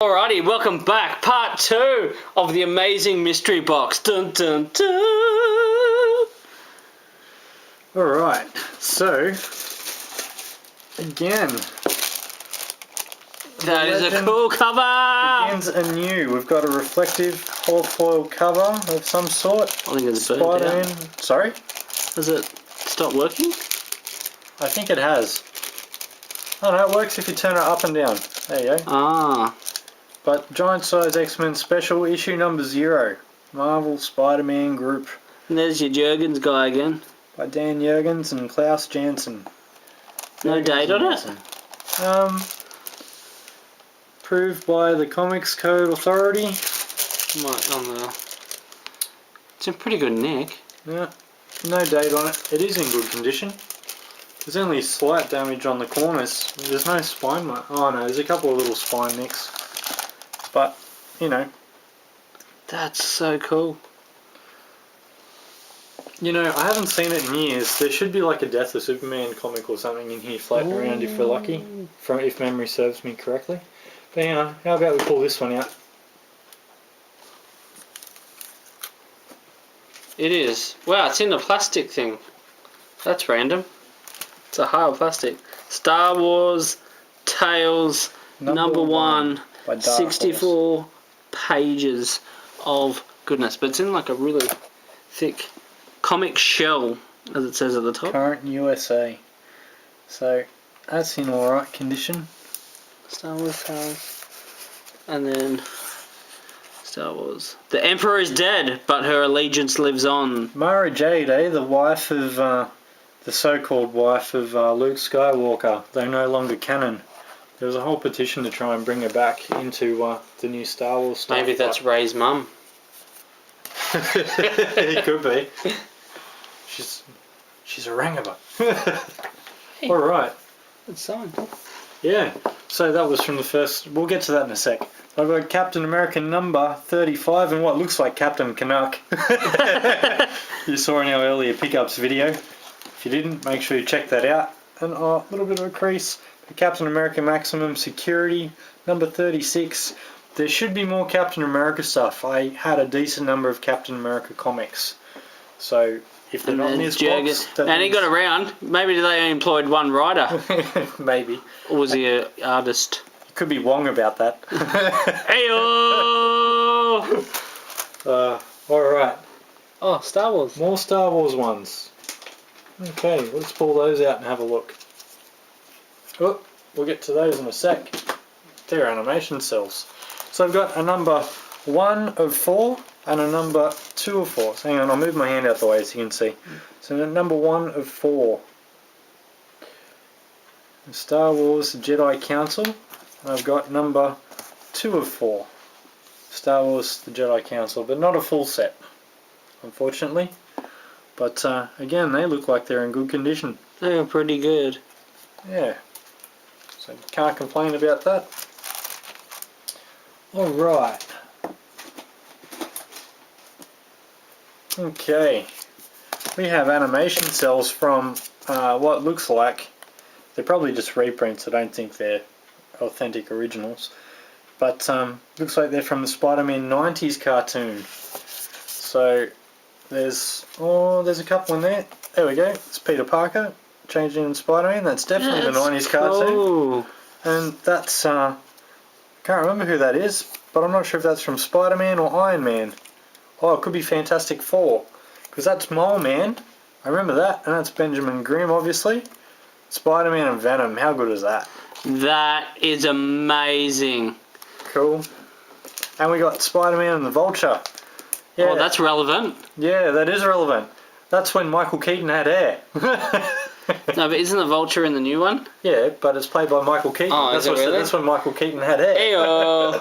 Alrighty, welcome back. Part 2 of the amazing mystery box. Dun dun dun. Alright, so again, That is a cool cover. begins anew. We've got a reflective whole foil cover of some sort. I think it's burnt out. Spider-Man. Sorry? Has it stopped working? I think it has. Oh no, it works if you turn it up and down. There you go. Ah. But Giant Size X-Men Special Issue number 0. Marvel Spider-Man Group. And there's your Jurgens guy again. By Dan Jurgens and Klaus Janson. No date on it? Approved by the Comics Code Authority. Might on the. It's in pretty good nick. Yeah, no date on it. It is in good condition. There's only slight damage on the corners. There's no spine mark. Oh no, there's a couple of little spine nicks. But, you know. That's so cool. You know, I haven't seen it in years. There should be like a Death of Superman comic or something in here floating around if we're lucky. If memory serves me correctly. But you know, how about we pull this one out? It is. Wow, it's in a plastic thing. That's random. It's a hard plastic. Star Wars Tales number 1. By Dark 64 pages of goodness. But it's in like a really thick comic shell, as it says at the top. Current USA. So, that's in alright condition. Star Wars Tales. And then Star Wars. The Emperor is dead, but her allegiance lives on. Mara Jade, the wife of, the so-called wife of Luke Skywalker, though no longer canon. There was a whole petition to try and bring her back into the new Star Wars stuff. Maybe that's Rey's mum. It could be. She's a Rangaba. Hey. Alright. It's signed. Yeah. So that was from the first. We'll get to that in a sec. I've got Captain America number 35 and what looks like Captain Canuck. You saw in our earlier pickups video. If you didn't, make sure you check that out. And a little bit of a crease. Captain America Maximum Security number 36. There should be more Captain America stuff. I had a decent number of Captain America comics. So if they're not in this box, and he got around. Maybe they employed one writer. Maybe. Or was he an artist? You could be wrong about that. Heyo! Alright. Oh, Star Wars. More Star Wars ones. Okay, let's pull those out and have a look. Oh, we'll get to those in a sec. They're animation cells. So I've got a number 1 of 4 and a number 2 of 4. So hang on, I'll move my hand out the way so you can see. So number 1 of 4. Star Wars Jedi Council. And I've got number 2 of 4. Star Wars The Jedi Council, but not a full set, unfortunately. But again, they look like they're in good condition. They are pretty good. Yeah. So can't complain about that. Alright. Okay. We have animation cells from what looks like, they're probably just reprints, I don't think they're authentic originals. But looks like they're from the Spider-Man 90s cartoon. So there's a couple in there. There we go. It's Peter Parker changing in Spider-Man. That's definitely the 90s cartoon. And that's I can't remember who that is, but I'm not sure if that's from Spider-Man or Iron Man. Oh, it could be Fantastic Four, because that's Mole Man. I remember that, and that's Benjamin Grimm, obviously. Spider-Man and Venom. How good is that? That is amazing. Cool. And we got Spider-Man and the Vulture. Yeah. Oh, that's relevant. Yeah, that is relevant. That's when Michael Keaton had hair. No, but isn't the Vulture in the new one? Yeah, but it's played by Michael Keaton. Oh, is it really? That's when Michael Keaton had hair. Heyo!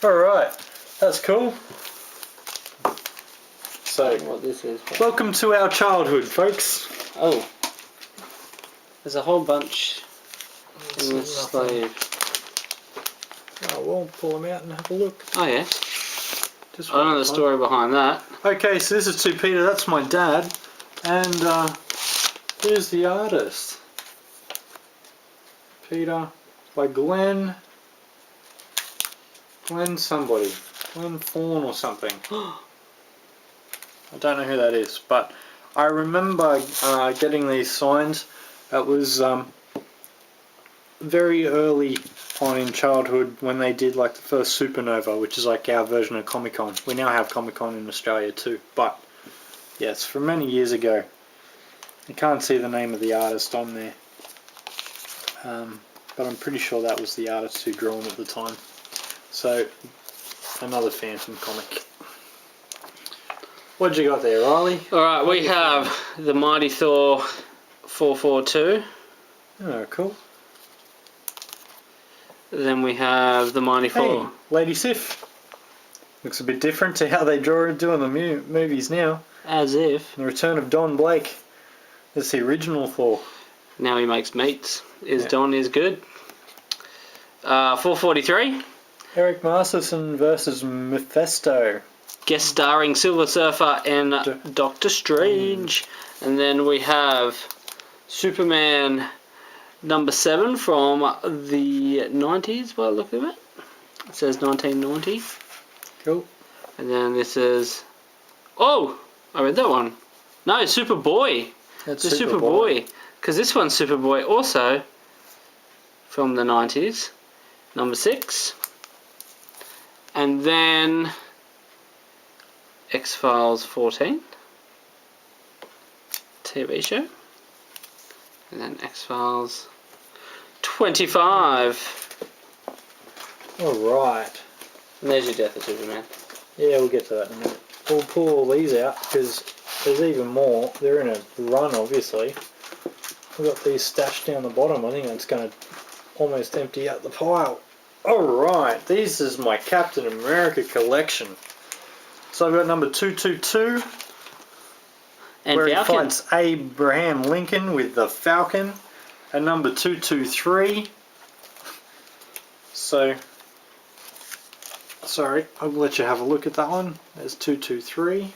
Alright, that's cool. So, What this is? welcome to our childhood, folks. Oh. There's a whole bunch in this sleeve. Oh, we'll pull them out and have a look. Oh, yeah. Just I don't know the story behind that. Okay, so this is to Peter, that's my dad. And here's the artist. Peter by Glenn Glenn somebody. Glenn Fawn or something. I don't know who that is, but I remember getting these signs. It was very early on in childhood when they did like the first Supernova, which is like our version of Comic Con. We now have Comic Con in Australia too, but yes, from many years ago. You can't see the name of the artist on there, but I'm pretty sure that was the artist who drew them at the time. So, another Phantom comic. What you got there, Riley? Alright, we have the Mighty Thor 442. Oh, cool. Then we have the Mighty Hey, Thor. Lady Sif. Looks a bit different to how they doing the movies now. As if. The return of Don Blake. That's the original Thor. Now he makes meats. Is Yeah. Don is good. 443. Eric Masterson versus Mephisto. Guest starring Silver Surfer and Doctor Strange. And then we have Superman number 7 from the 90s by the look of it. It says 1990. Cool. And then this is... Oh! I read that one. No, Superboy. That's The Superboy. Because this one's Superboy also from the 90s. Number 6. And then X-Files 14. TV show. And then X-Files 25. Alright. And there's your Death of Superman. Yeah, we'll get to that in a minute. We'll pull all these out because there's even more. They're in a run, obviously. We've got these stashed down the bottom. I think that's going to almost empty out the pile. Alright, this is my Captain America collection. So I've got number 222, And where Falcon. he fights Abraham Lincoln with the Falcon, and number 223. So, sorry, I'll let you have a look at that one. There's 223.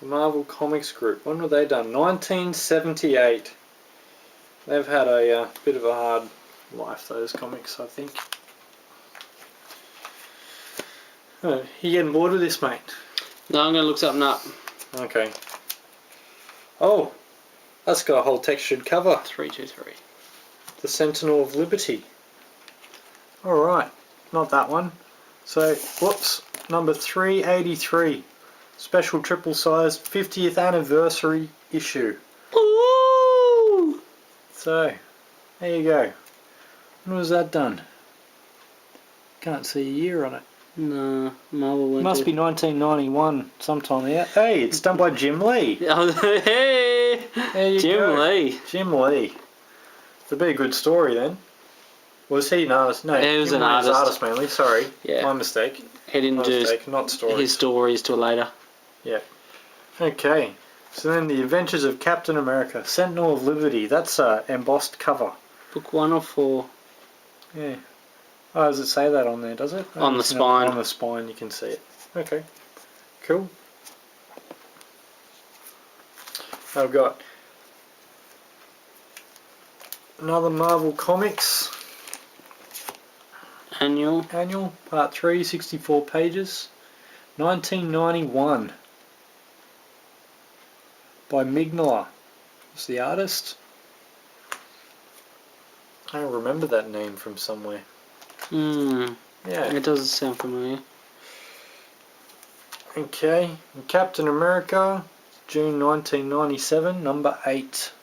The Marvel Comics Group. When were they done? 1978. They've had a bit of a hard life, those comics, I think. Oh, you getting bored with this, mate? No, I'm going to look something up. Okay. Oh, that's got a whole textured cover. 323. The Sentinel of Liberty. Alright, not that one. So, whoops, number 383. Special triple sized 50th anniversary issue. Ooh! So, there you go. When was that done? Can't see a year on it. No, Marvel went Must be 1991 sometime there. Hey, it's done by Jim Lee. Hey! There you Jim go. Lee. Jim Lee. It'd be a good story then. Was he an artist? No, He was Jim an Lee was artist. mainly. Sorry, Yeah. my mistake. He didn't My do mistake, not stories. his stories till later. Okay, so then the Adventures of Captain America, Sentinel of Liberty. That's a embossed cover. Book 1 or 4? Yeah. Oh, does it say that on there? Does it? On the It's not- spine. On the spine, you can see it. Okay, cool. I've got another Marvel Comics Annual. Annual, Part 3, 64 pages, 1991, by Mignola. That's the artist. I don't remember that name from somewhere. Hmm. Yeah. It doesn't sound familiar. Okay. And Captain America, June 1997, number 8.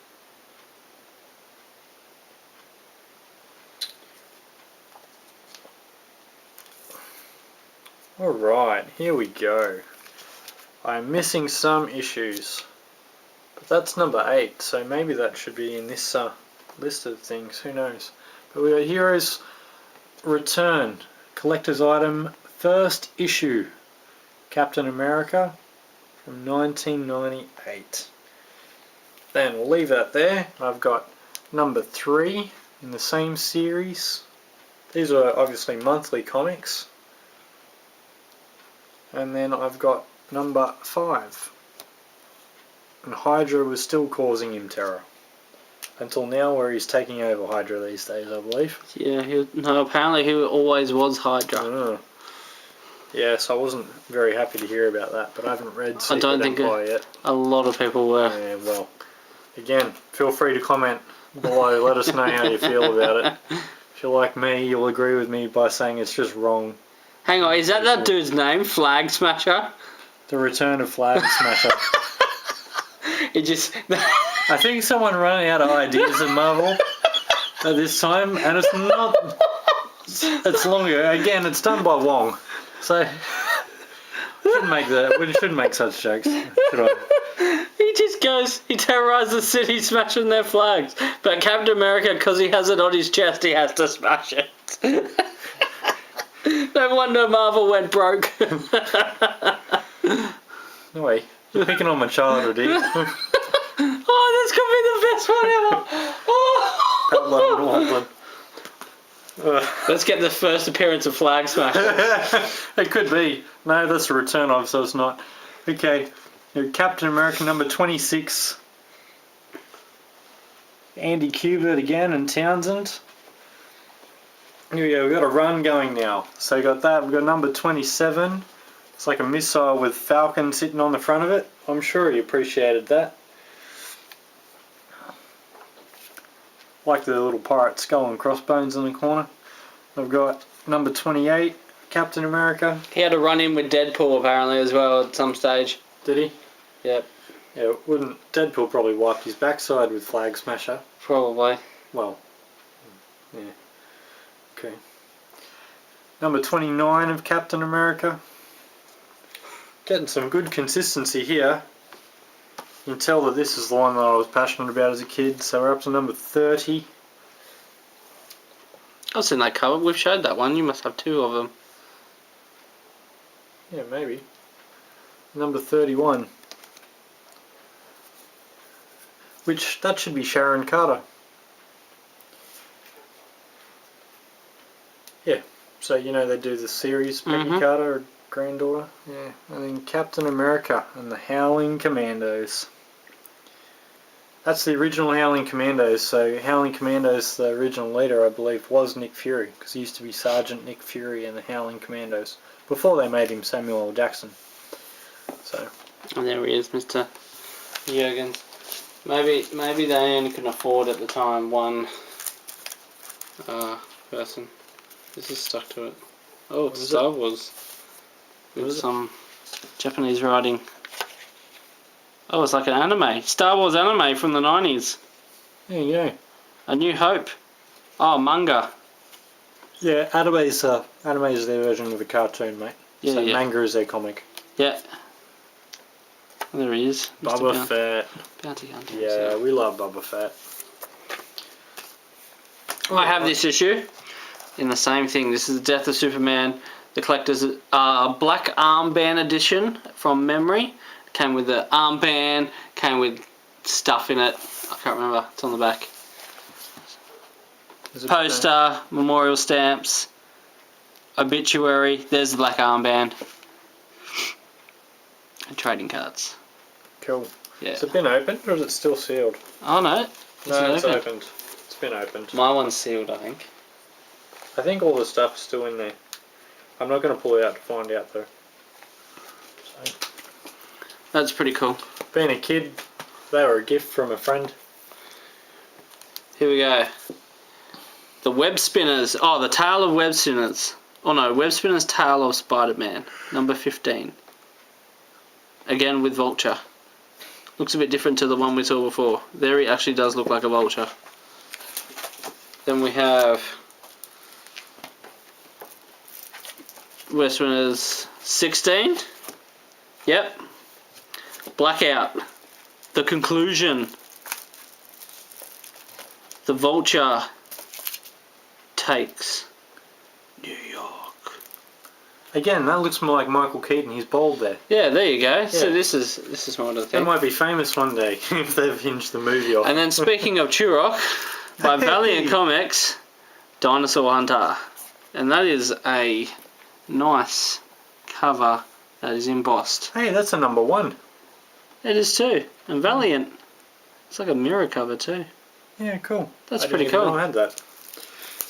Alright, here we go. I'm missing some issues. But that's number 8, so maybe that should be in this list of things, who knows. But we got Heroes Return, collector's item, first issue, Captain America from 1998. Then we'll leave that there. I've got number 3 in the same series. These are obviously monthly comics. And then I've got number 5. And Hydra was still causing him terror. until now, where he's taking over Hydra these days, I believe. Yeah, apparently he always was Hydra. Oh. Yeah, so I wasn't very happy to hear about that, but I haven't read Secret don't think Empire yet. A lot of people were. Yeah, well, again, feel free to comment below. Let us know how you feel about it. If you're like me, you'll agree with me by saying it's just wrong. Hang on, is that dude's name? Flag Smasher? The Return of Flag Smasher. It just... I think someone ran out of ideas in Marvel at this time, and it's not... It's longer. Again, it's done by Wong. So, we shouldn't make such jokes, should I? He just goes, he terrorizes the city smashing their flags. But Captain America, because he has it on his chest, he has to smash it. No wonder Marvel went broke. No way. You're picking on my childhood, here. Oh, this could be the best one ever. Oh. Let's get the first appearance of Flag Smasher. It could be. No, that's a return of, so it's not. Okay. Captain America number 26. Andy Kubert again and Townsend. Here we go, we've got a run going now. So we got that, we've got number 27. It's like a missile with Falcon sitting on the front of it. I'm sure he appreciated that. Like the little pirate skull and crossbones in the corner. I've got number 28, Captain America. He had a run in with Deadpool apparently as well at some stage. Did he? Yep. Yeah, wouldn't Deadpool probably wiped his backside with Flag Smasher? Probably. Well, yeah. Okay. Number 29 of Captain America. Getting some good consistency here. You can tell that this is the one that I was passionate about as a kid, so we're up to number 30. I've seen that cover. We've showed that one. You must have two of them. Yeah, maybe. Number 31. Which, that should be Sharon Carter. Yeah, so you know they do the series, Peggy Carter, her granddaughter. Yeah, and then Captain America and the Howling Commandos. That's the original Howling Commandos, so Howling Commandos, the original leader, I believe, was Nick Fury, because he used to be Sergeant Nick Fury in the Howling Commandos, before they made him Samuel L. Jackson. So. And there he is, Mr. Jurgens. Maybe they only could afford at the time one person. This is stuck to it. Oh, it's Star Wars. With some Japanese writing. Oh, it's like an anime. Star Wars anime from the 90s. There you go. A New Hope. Oh, manga. Yeah, anime is their version of a cartoon, mate. Yeah, so yeah. manga is their comic. Yeah. There he is. Boba Fett. Bounty Hunter. Yeah, we love Boba Fett. I have this issue in the same thing. This is the Death of Superman, the collector's black armband edition from memory. Came with the armband, came with stuff in it. I can't remember. It's on the back. Poster, memorial stamps, obituary. There's the black armband. And trading cards. Cool. Yeah. Has it been opened or is it still sealed? Oh no. It's opened. It's been opened. My one's sealed, I think. I think all the stuff's still in there. I'm not going to pull it out to find out though. So. That's pretty cool. Being a kid, they were a gift from a friend. Here we go. The Web Spinners. Oh, the Tale of Web Spinners. Oh no, Web Spinners Tale of Spider-Man. Number 15. Again with Vulture. Looks a bit different to the one we saw before. There he actually does look like a vulture. Then we have Web Spinners 16. Yep. Blackout. The Conclusion. The Vulture takes New York. Again, that looks more like Michael Keaton. He's bald there. Yeah, there you go. Yeah. So this is more of the They thing. might be famous one day if they've hinged the movie off. And then speaking of Turok, by Valiant Comics, Dinosaur Hunter. And that is a nice cover that is embossed. Hey, that's a number 1. It is too. And Valiant. It's like a mirror cover too. Yeah, cool. That's I pretty didn't even cool. know I had that.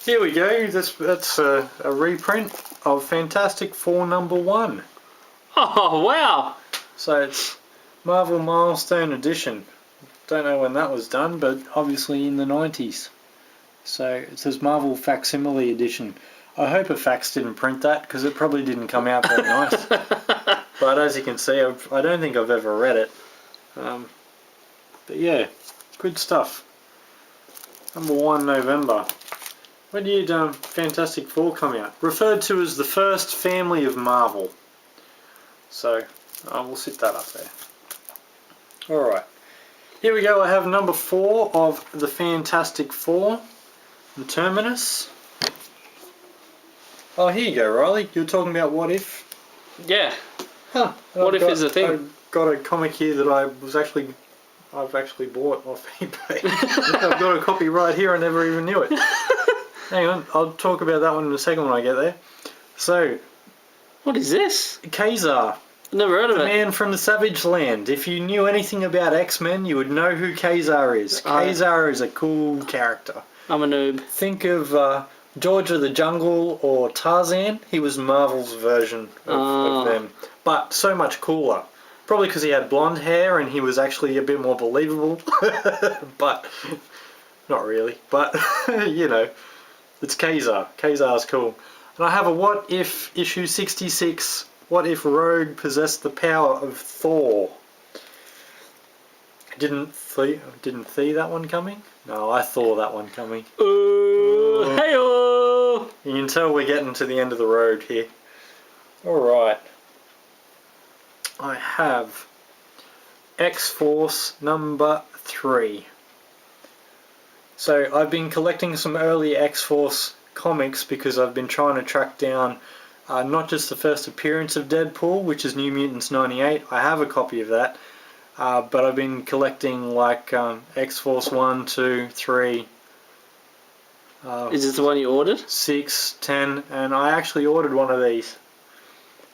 Here we go. That's a reprint of Fantastic Four #1. Oh, wow. So it's Marvel Milestone Edition. Don't know when that was done, but obviously in the 90s. So it says Marvel Facsimile Edition. I hope a fax didn't print that, because it probably didn't come out very nice. But as you can see, I don't think I've ever read it. But yeah, good stuff. #1 November. When did Fantastic Four come out? Referred to as the first family of Marvel. So we'll sit that up there. Alright. Here we go. I have #4 of the Fantastic Four. The Terminus. Oh, here you go, Riley. You're talking about What If? Yeah. Huh. What If is a thing. I've got a comic here that I've actually bought off eBay. I've got a copy right here. I never even knew it. Hang on, I'll talk about that one in a second when I get there. So, What is this? Kazar, Never heard of the it. man from the Savage Land. If you knew anything about X-Men, you would know who Kazar is. Kazar is a cool character. I'm a noob. Think of George of the Jungle or Tarzan. He was Marvel's version of them, but so much cooler. Probably because he had blonde hair and he was actually a bit more believable. But, not really. But, you know, it's Kazar. Kazar's cool. And I have a What If issue 66. What if Rogue possessed the power of Thor? Didn't see that one coming? No, I saw that one coming. Ooh, hey-oh! You can tell we're getting to the end of the road here. Alright. I have X-Force #3. So I've been collecting some early X-Force comics because I've been trying to track down not just the first appearance of Deadpool, which is New Mutants 98. I have a copy of that. But I've been collecting like X-Force 1, 2, 3. Is this the one you ordered? 6, 10, and I actually ordered one of these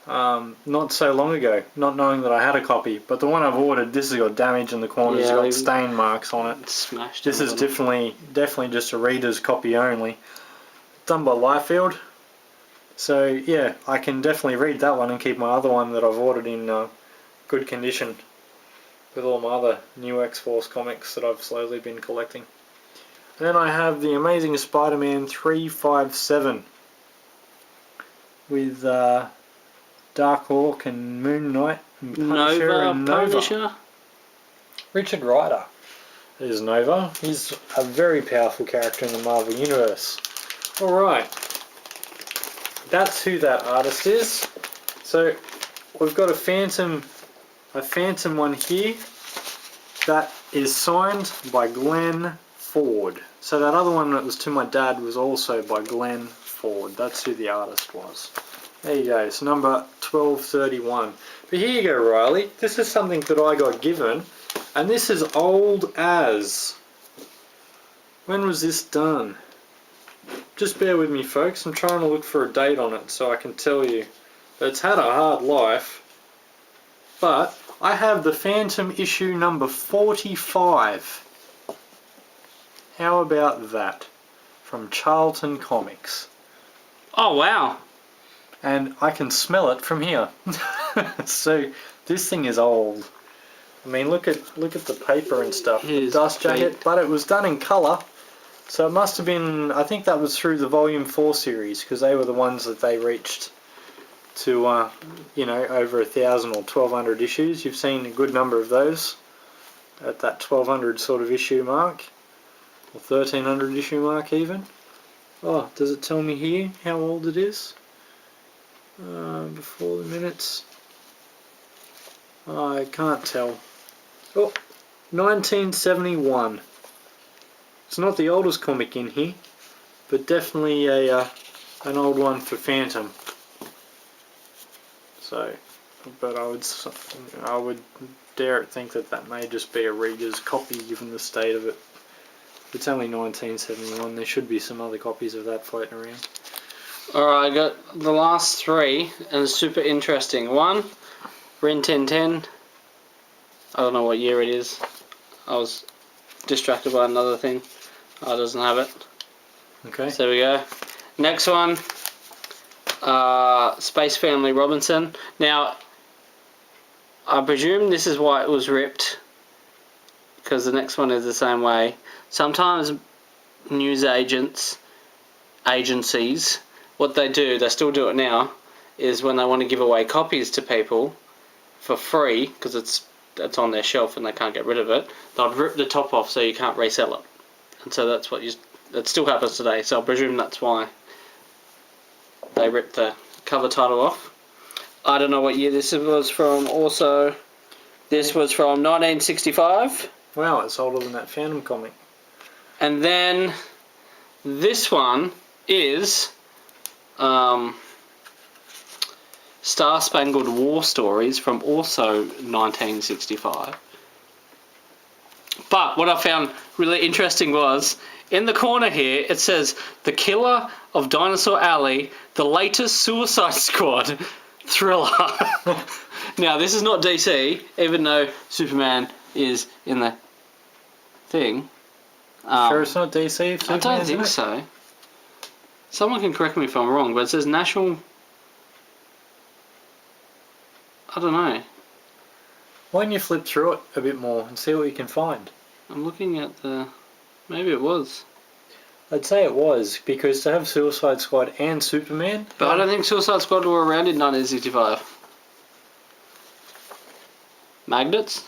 not so long ago, not knowing that I had a copy. But the one I've ordered, this has got damage in the corners, it's got stain marks on it. Smashed. This is definitely just a reader's copy only. Done by Liefeld. So yeah, I can definitely read that one and keep my other one that I've ordered in good condition with all my other new X-Force comics that I've slowly been collecting. And then I have the Amazing Spider-Man 357 with Darkhawk and Moon Knight and Punisher. Richard Rider is Nova. He's a very powerful character in the Marvel Universe. Alright, that's who that artist is. So we've got a Phantom one here that is signed by Glenn Ford. So that other one that was to my dad was also by Glenn Ford. That's who the artist was. There you go, it's number 1231. But here you go, Riley. This is something that I got given, and this is old as. When was this done? Just bear with me, folks. I'm trying to look for a date on it so I can tell you. But it's had a hard life. But I have the Phantom issue number 45. How about that? From Charlton Comics. Oh, wow. And I can smell it from here. So this thing is old. I mean, look at the paper and stuff. The dust jacket, but it was done in colour. So it must have been, I think that was through the Volume 4 series, because they were the ones that they reached to, you know, over 1,000 or 1,200 issues. You've seen a good number of those at that 1,200 sort of issue mark, or 1,300 issue mark even. Oh, does it tell me here how old it is? Before the minutes. I can't tell. Oh, 1971. It's not the oldest comic in here, but definitely an old one for Phantom. So, but I would dare think that may just be a reader's copy given the state of it. It's only 1971. There should be some other copies of that floating around. Alright, I got the last three, and it's super interesting. One, Ren 1010. I don't know what year it is. I was distracted by another thing. Oh, it doesn't have it. Okay. So there we go. Next one, Space Family Robinson. Now, I presume this is why it was ripped, because the next one is the same way. Sometimes news agencies, what they do, they still do it now, is when they want to give away copies to people for free, because it's on their shelf and they can't get rid of it, they'll rip the top off so you can't resell it. And so that's what that still happens today, so I presume that's why they ripped the cover title off. I don't know what year this was from. Also, this was from 1965. Wow, it's older than that Phantom comic. And then this one is Star Spangled War Stories from also 1965. But what I found really interesting was, in the corner here, it says, The Killer of Dinosaur Alley, the latest Suicide Squad thriller. Now, this is not DC, even though Superman is in the thing. Sure it's not DC? I don't think so. Someone can correct me if I'm wrong, but it says National... I don't know. Why don't you flip through it a bit more and see what you can find? I'm looking at the... Maybe it was. I'd say it was, because to have Suicide Squad and Superman... But I don't think Suicide Squad were around in 1965. Magnets?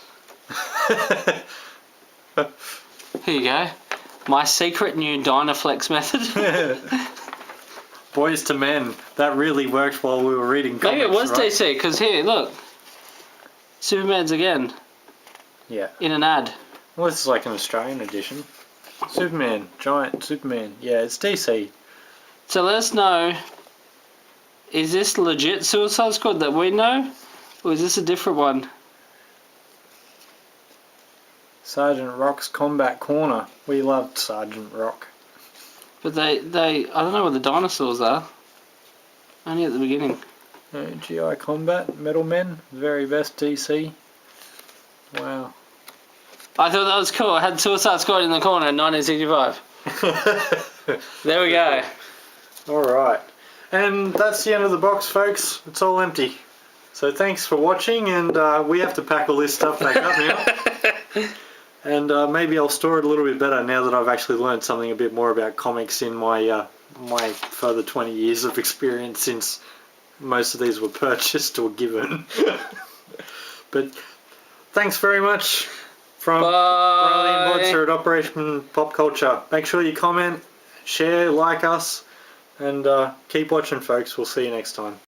Here you go. My secret new Dynaflex method. Boys to Men. That really worked while we were reading comics. Maybe it was right? DC, because here, look. Superman's again. Yeah. In an ad. Well, this is like an Australian edition. Superman. Giant Superman. Yeah, it's DC. So let us know, is this legit Suicide Squad that we know? Or is this a different one? Sergeant Rock's Combat Corner. We loved Sergeant Rock. But they I don't know what the dinosaurs are. Only at the beginning. GI Combat, Metal Men, very best DC. Wow. I thought that was cool. I had Suicide Squad in the corner in 1965. There we go. Alright. And that's the end of the box, folks. It's all empty. So thanks for watching, and we have to pack all this stuff back up now. And maybe I'll store it a little bit better now that I've actually learned something a bit more about comics in my my further 20 years of experience, since most of these were purchased or given. But thanks very much from Riley and Bodsa at Operation Pop Culture. Make sure you comment, share, like us, and keep watching, folks. We'll see you next time.